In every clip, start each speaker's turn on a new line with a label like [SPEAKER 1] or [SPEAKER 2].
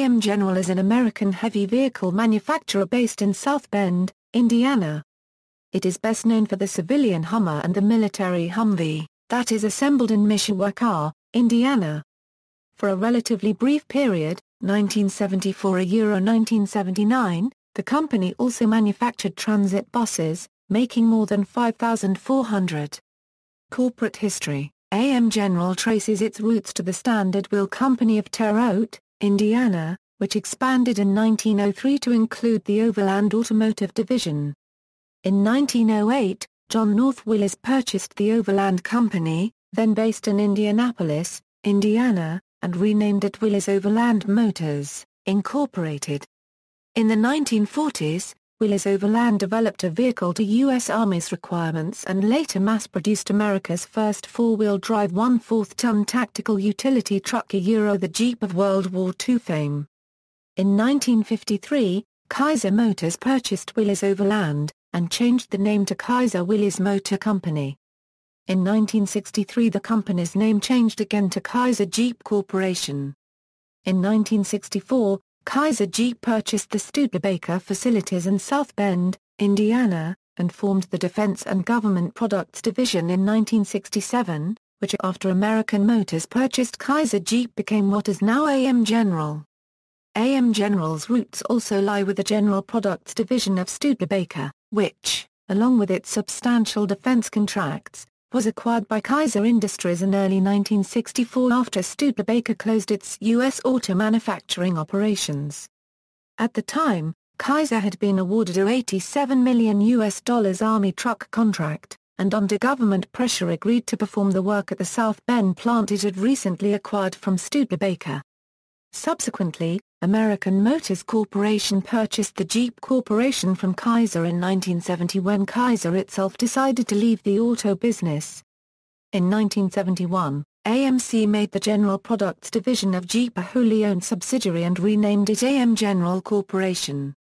[SPEAKER 1] AM General is an American heavy vehicle manufacturer based in South Bend, Indiana. It is best known for the civilian Hummer and the military Humvee, that is assembled in Mishawaka, Indiana. For a relatively brief period, 1974–1979, the company also manufactured transit buses, making more than 5,400. Corporate history: AM General traces its roots to the Standard Wheel Company of Terre Haute, Indiana, which expanded in 1903 to include the Overland Automotive Division. In 1908, John North Willys purchased the Overland Company, then based in Indianapolis, Indiana, and renamed it Willys Overland Motors, Incorporated. In the 1940s, Willys Overland developed a vehicle to U.S. Army's requirements and later mass-produced America's first four-wheel drive 1/4-ton tactical utility truck, the Jeep of World War II fame. In 1953, Kaiser Motors purchased Willys Overland, and changed the name to Kaiser Willys Motor Company. In 1963 the company's name changed again to Kaiser Jeep Corporation. In 1964, Kaiser Jeep purchased the Studebaker facilities in South Bend, Indiana, and formed the Defense and Government Products Division in 1967, which after American Motors purchased Kaiser Jeep became what is now AM General. AM General's roots also lie with the General Products Division of Studebaker, which, along with its substantial defense contracts, was acquired by Kaiser Industries in early 1964 after Studebaker closed its U.S. auto manufacturing operations. At the time, Kaiser had been awarded a $87 million Army truck contract, and under government pressure agreed to perform the work at the South Bend plant it had recently acquired from Studebaker. Subsequently, American Motors Corporation purchased the Jeep Corporation from Kaiser in 1970 when Kaiser itself decided to leave the auto business. In 1971, AMC made the General Products Division of Jeep a wholly owned subsidiary and renamed it AM General Corporation.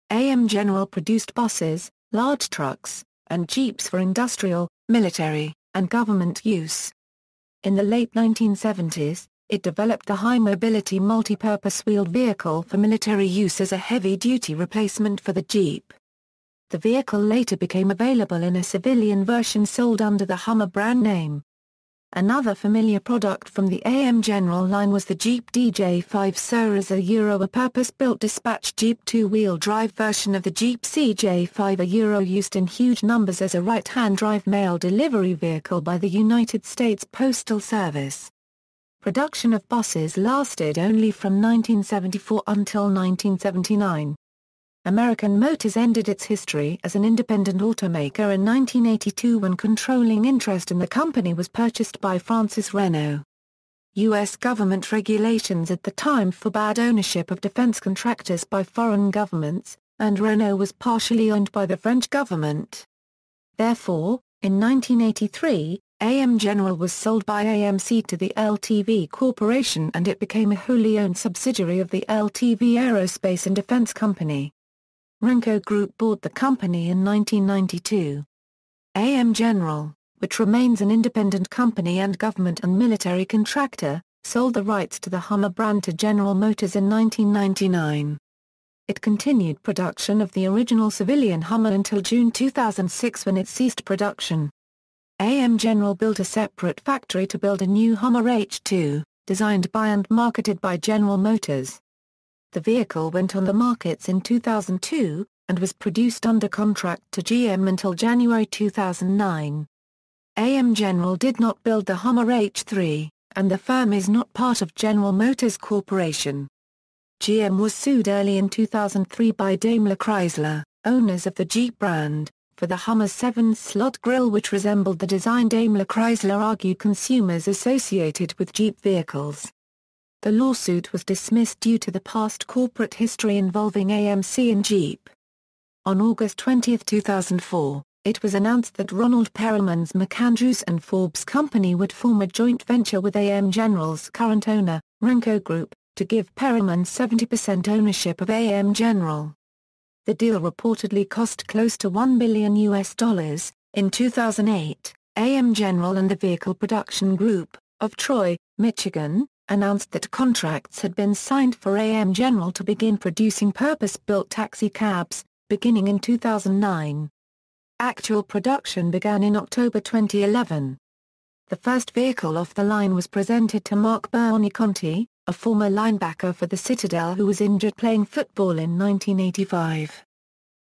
[SPEAKER 1] AM General produced buses, large trucks, and Jeeps for industrial, military, and government use. In the late 1970s, it developed the high-mobility multi-purpose wheeled vehicle for military use as a heavy-duty replacement for the Jeep. The vehicle later became available in a civilian version sold under the Hummer brand name. Another familiar product from the AM General line was the Jeep DJ5 Sir, as a purpose-built dispatch Jeep two-wheel drive version of the Jeep CJ5, used in huge numbers as a right-hand drive mail delivery vehicle by the United States Postal Service. Production of buses lasted only from 1974 until 1979. American Motors ended its history as an independent automaker in 1982 when controlling interest in the company was purchased by Francis Renault. U.S. government regulations at the time forbade ownership of defense contractors by foreign governments, and Renault was partially owned by the French government. Therefore, in 1983, AM General was sold by AMC to the LTV Corporation and it became a wholly owned subsidiary of the LTV Aerospace and Defense Company. Renco Group bought the company in 1992. AM General, which remains an independent company and government and military contractor, sold the rights to the Hummer brand to General Motors in 1999. It continued production of the original civilian Hummer until June 2006 when it ceased production. AM General built a separate factory to build a new Hummer H2, designed by and marketed by General Motors. The vehicle went on the markets in 2002, and was produced under contract to GM until January 2009. AM General did not build the Hummer H3, and the firm is not part of General Motors Corporation. GM was sued early in 2003 by Daimler Chrysler, owners of the Jeep brand, for the Hummer's 7-slot grille which resembled the design. Daimler Chrysler argued consumers associated with Jeep vehicles. The lawsuit was dismissed due to the past corporate history involving AMC and Jeep. On August 20, 2004, it was announced that Ronald Perelman's McAndrews and Forbes Company would form a joint venture with AM General's current owner, Renco Group, to give Perelman 70% ownership of AM General. The deal reportedly cost close to $1 billion. In 2008, AM General and the Vehicle Production Group, of Troy, Michigan, announced that contracts had been signed for AM General to begin producing purpose-built taxicabs, beginning in 2009. Actual production began in October 2011. The first vehicle off the line was presented to Mark Buoniconti, a former linebacker for the Citadel who was injured playing football in 1985.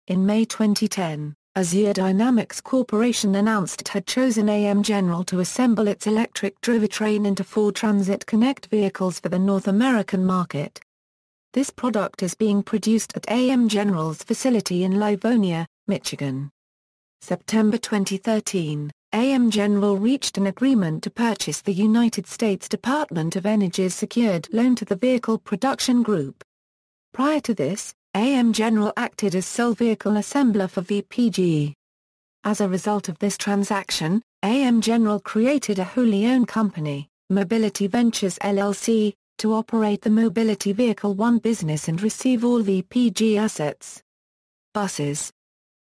[SPEAKER 1] In May 2010, Azure Dynamics Corporation announced it had chosen AM General to assemble its electric drivetrain into 4 Transit Connect vehicles for the North American market. This product is being produced at AM General's facility in Livonia, Michigan. September 2013, AM General reached an agreement to purchase the United States Department of Energy's secured loan to the Vehicle Production Group. Prior to this, AM General acted as sole vehicle assembler for VPG. As a result of this transaction, AM General created a wholly owned company, Mobility Ventures LLC, to operate the Mobility Vehicle One business and receive all VPG assets. Buses.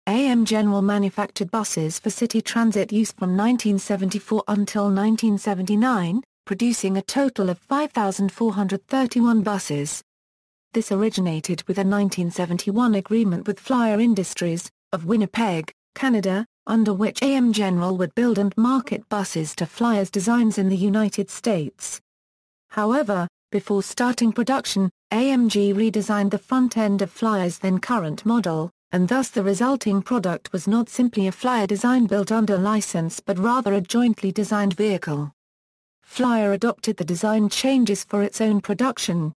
[SPEAKER 1] AM General manufactured buses for city transit use from 1974 until 1979, producing a total of 5,431 buses. This originated with a 1971 agreement with Flyer Industries, of Winnipeg, Canada, under which AM General would build and market buses to Flyer's designs in the United States. However, before starting production, AMG redesigned the front end of Flyer's then current model, and thus the resulting product was not simply a Flyer design built under license but rather a jointly designed vehicle. Flyer adopted the design changes for its own production.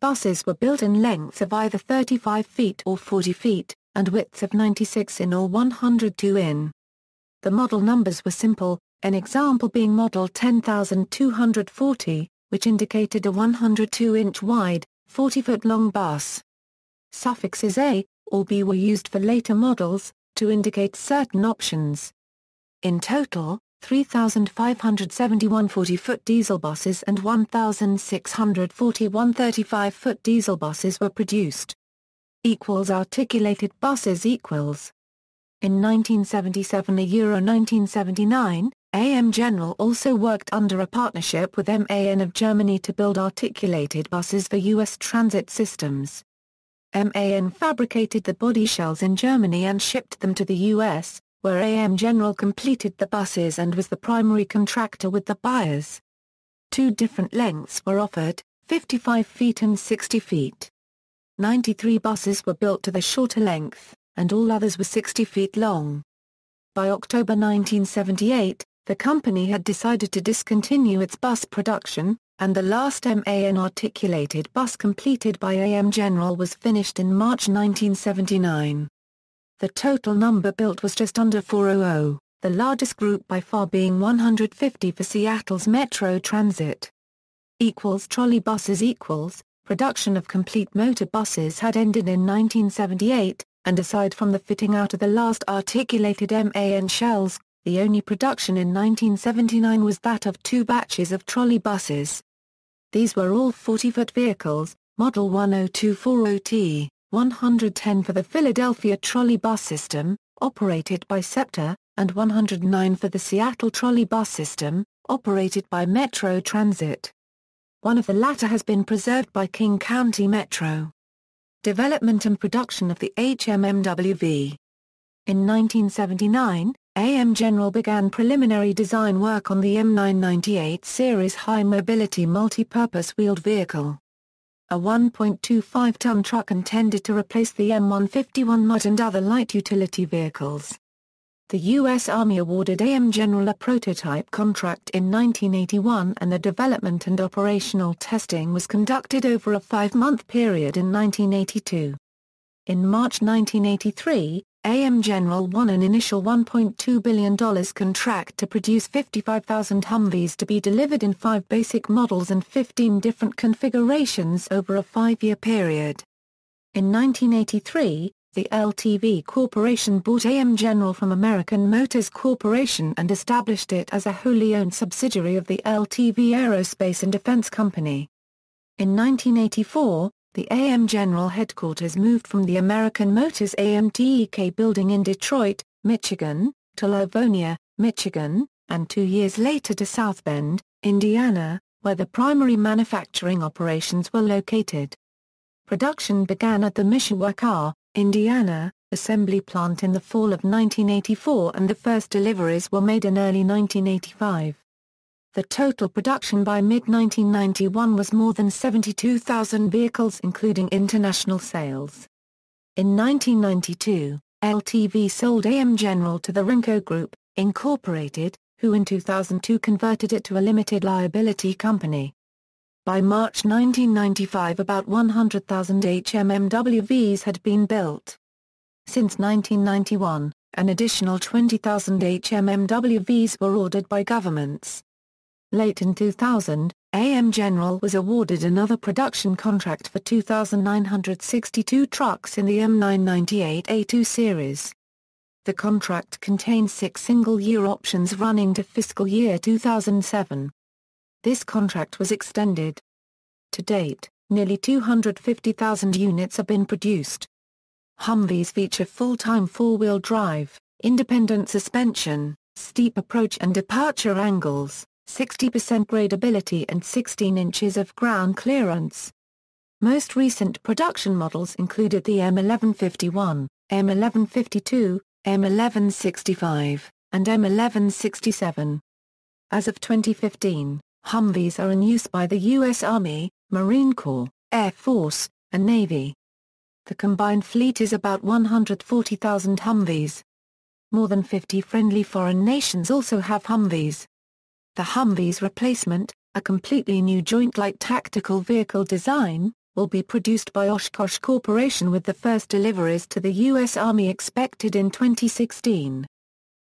[SPEAKER 1] Buses were built in lengths of either 35 feet or 40 feet, and widths of 96 in or 102 in. The model numbers were simple, an example being model 10240, which indicated a 102-inch wide, 40-foot-long bus. Suffixes A or B were used for later models, to indicate certain options. In total, 3,571 40-foot diesel buses and 1,641 35-foot diesel buses were produced. Articulated buses equals. In 1977 Euro 1979, AM General also worked under a partnership with MAN of Germany to build articulated buses for U.S. transit systems. MAN fabricated the body shells in Germany and shipped them to the U.S., where AM General completed the buses and was the primary contractor with the buyers. 2 different lengths were offered, 55 feet and 60 feet. 93 buses were built to the shorter length, and all others were 60 feet long. By October 1978, the company had decided to discontinue its bus production, and the last MAN articulated bus completed by AM General was finished in March 1979. The total number built was just under 400, the largest group by far being 150 for Seattle's Metro Transit. Trolley buses production of complete motor buses had ended in 1978, and aside from the fitting out of the last articulated MAN shells, the only production in 1979 was that of 2 batches of trolley buses. These were all 40-foot vehicles, Model 10240T, 110 for the Philadelphia trolley bus system, operated by SEPTA, and 109 for the Seattle trolley bus system, operated by Metro Transit. One of the latter has been preserved by King County Metro. Development and production of the HMMWV. In 1979, AM General began preliminary design work on the M998 series high-mobility multi-purpose wheeled vehicle. A 1.25-ton truck intended to replace the M151 MUD and other light utility vehicles. The U.S. Army awarded AM General a prototype contract in 1981 and the development and operational testing was conducted over a 5-month period in 1982. In March 1983, AM General won an initial $1.2 billion contract to produce 55,000 Humvees to be delivered in 5 basic models and 15 different configurations over a 5-year period. In 1983, the LTV Corporation bought AM General from American Motors Corporation and established it as a wholly owned subsidiary of the LTV Aerospace and Defense Company. In 1984, the AM General headquarters moved from the American Motors AMTEK building in Detroit, Michigan, to Livonia, Michigan, and 2 years later to South Bend, Indiana, where the primary manufacturing operations were located. Production began at the Mishawaka, Indiana, assembly plant in the fall of 1984 and the first deliveries were made in early 1985. The total production by mid-1991 was more than 72,000 vehicles including international sales. In 1992, LTV sold AM General to the Rinco Group, Incorporated, who in 2002 converted it to a limited liability company. By March 1995 about 100,000 HMMWVs had been built. Since 1991, an additional 20,000 HMMWVs were ordered by governments. Late in 2000, AM General was awarded another production contract for 2,962 trucks in the M998A2 series. The contract contains 6 single-year options running to fiscal year 2007. This contract was extended. To date, nearly 250,000 units have been produced. Humvees feature full-time four-wheel drive, independent suspension, steep approach and departure angles, 60% gradability and 16 inches of ground clearance. Most recent production models included the M1151, M1152, M1165, and M1167. As of 2015, Humvees are in use by the U.S. Army, Marine Corps, Air Force, and Navy. The combined fleet is about 140,000 Humvees. More than 50 friendly foreign nations also have Humvees. The Humvee's replacement, a completely new Joint Light Tactical Vehicle design, will be produced by Oshkosh Corporation with the first deliveries to the U.S. Army expected in 2016.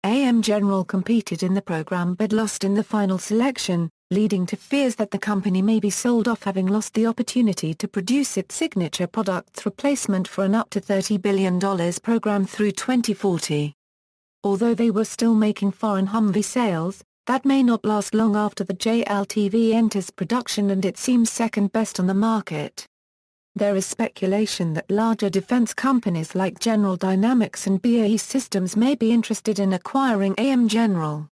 [SPEAKER 1] AM General competed in the program but lost in the final selection, leading to fears that the company may be sold off having lost the opportunity to produce its signature product's replacement for an up to $30 billion program through 2040. Although they were still making foreign Humvee sales, that may not last long after the JLTV enters production and it seems second best on the market. There is speculation that larger defense companies like General Dynamics and BAE Systems may be interested in acquiring AM General.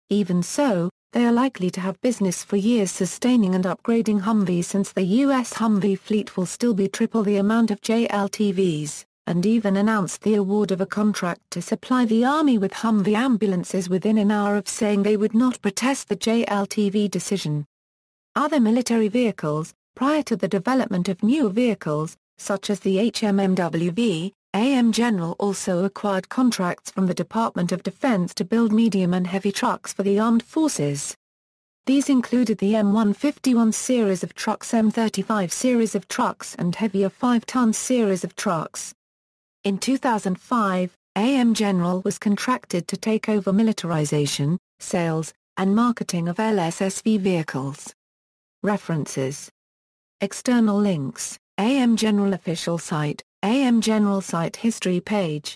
[SPEAKER 1] Even so, they are likely to have business for years sustaining and upgrading Humvees since the U.S. Humvee fleet will still be triple the amount of JLTVs, and even announced the award of a contract to supply the Army with Humvee ambulances within an hour of saying they would not protest the JLTV decision. Other military vehicles, prior to the development of newer vehicles, such as the HMMWV, AM General also acquired contracts from the Department of Defense to build medium and heavy trucks for the armed forces. These included the M151 series of trucks, M35 series of trucks and heavier 5-ton series of trucks. In 2005, AM General was contracted to take over militarization, sales, and marketing of LSSV vehicles. References. External links, AM General official site, AM General site history page.